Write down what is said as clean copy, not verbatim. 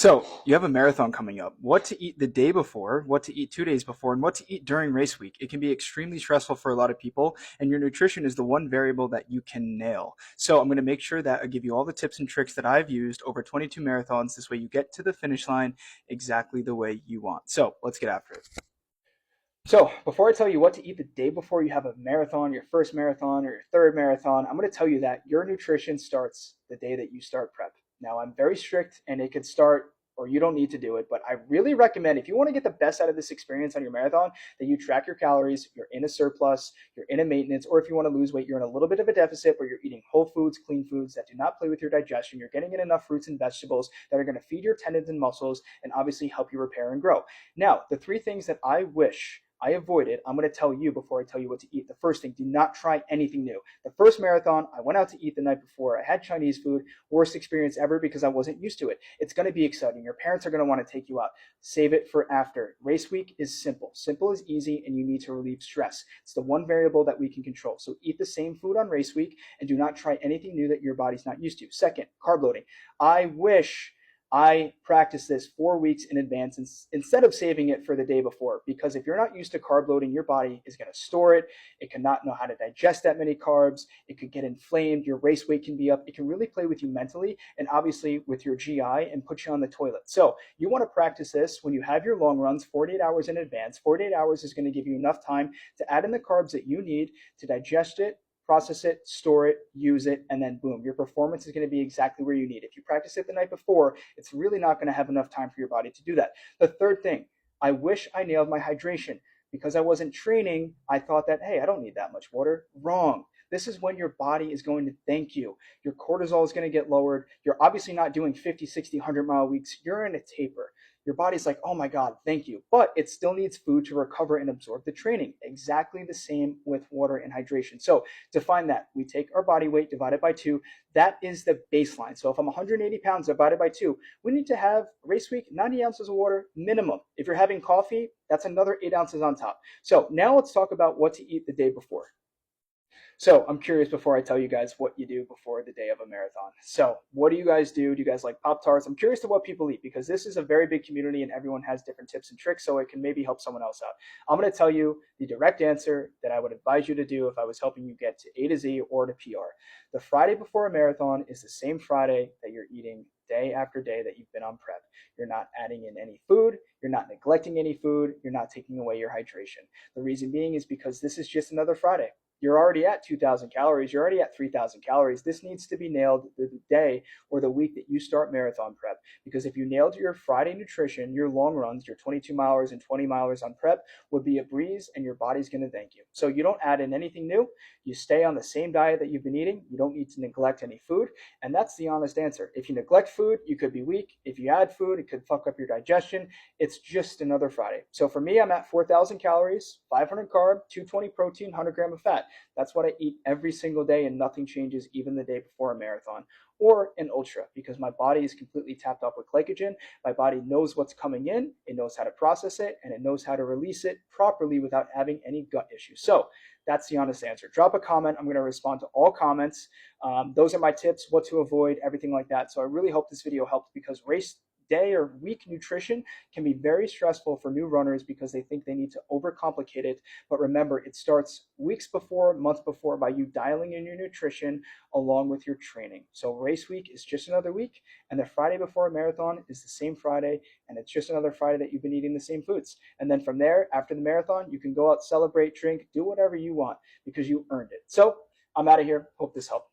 So you have a marathon coming up. What to eat the day before, what to eat 2 days before, and what to eat during race week. It can be extremely stressful for a lot of people, and your nutrition is the one variable that you can nail. So I'm going to make sure that I give you all the tips and tricks that I've used over 22 marathons. This way you get to the finish line exactly the way you want. So let's get after it. So, before I tell you what to eat the day before you have a marathon, your first marathon or your third marathon, I'm going to tell you that your nutrition starts the day that you start prep. Now, I'm very strict and it could start, or you don't need to do it, but I really recommend if you want to get the best out of this experience on your marathon, that you track your calories, you're in a surplus, you're in a maintenance, or if you want to lose weight, you're in a little bit of a deficit, but you're eating whole foods, clean foods that do not play with your digestion. You're getting in enough fruits and vegetables that are going to feed your tendons and muscles and obviously help you repair and grow. Now, the three things that I wish I avoided, I'm going to tell you before I tell you what to eat. The first thing, do not try anything new. The first marathon, I went out to eat the night before. I had Chinese food, worst experience ever because I wasn't used to it. It's going to be exciting. Your parents are going to want to take you out. Save it for after. Race week is simple. Simple is easy, and you need to relieve stress. It's the one variable that we can control. So eat the same food on race week and do not try anything new that your body's not used to. Second, carb loading. I wish I practice this 4 weeks in advance instead of saving it for the day before, because if you're not used to carb loading, your body is going to store it. It cannot know how to digest that many carbs. It could get inflamed. Your race weight can be up. It can really play with you mentally and obviously with your GI and put you on the toilet. So you want to practice this when you have your long runs 48 hours in advance. 48 hours is going to give you enough time to add in the carbs that you need to digest it, process it, store it, use it, and then boom, your performance is going to be exactly where you need. If you practice it the night before, it's really not going to have enough time for your body to do that. The third thing, I wish I nailed my hydration. Because I wasn't training, I thought that, hey, I don't need that much water. Wrong. This is when your body is going to thank you. Your cortisol is going to get lowered. You're obviously not doing 50, 60, 100-mile weeks. You're in a taper. Your body's like, oh my God, thank you. But it still needs food to recover and absorb the training. Exactly the same with water and hydration. So to find that, we take our body weight divided by 2. That is the baseline. So if I'm 180 pounds divided by 2, we need to have race week 90 ounces of water minimum. If you're having coffee, that's another 8 ounces on top. So now let's talk about what to eat the day before. So I'm curious before I tell you guys what you do before the day of a marathon. So what do you guys do? Do you guys like Pop-Tarts? I'm curious to what people eat because this is a very big community and everyone has different tips and tricks, so it can maybe help someone else out. I'm going to tell you the direct answer that I would advise you to do if I was helping you get to A to Z or to PR. The Friday before a marathon is the same Friday that you're eating day after day that you've been on prep. You're not adding in any food. You're not neglecting any food. You're not taking away your hydration. The reason being is because this is just another Friday. You're already at 2,000 calories. You're already at 3,000 calories. This needs to be nailed the day or the week that you start marathon prep. Because if you nailed your Friday nutrition, your long runs, your 22 milers and 20 milers on prep would be a breeze and your body's going to thank you. So you don't add in anything new. You stay on the same diet that you've been eating. You don't need to neglect any food. And that's the honest answer. If you neglect food, you could be weak. If you add food, it could fuck up your digestion. It's just another Friday. So for me, I'm at 4,000 calories, 500 carb, 220 protein, 100 gram of fat. That's what I eat every single day, and nothing changes even the day before a marathon or an ultra, because my body is completely tapped up with glycogen. My body knows what's coming in, it knows how to process it, and it knows how to release it properly without having any gut issues. So that's the honest answer. Drop a comment. I'm going to respond to all comments. Those are my tips, what to avoid, everything like that. So I really hope this video helped, because race day or week nutrition can be very stressful for new runners because they think they need to overcomplicate it. But remember, it starts weeks before, months before, by you dialing in your nutrition along with your training. So race week is just another week, and the Friday before a marathon is the same Friday, and it's just another Friday that you've been eating the same foods. And then from there, after the marathon, you can go out, celebrate, drink, do whatever you want because you earned it. So I'm out of here. Hope this helped.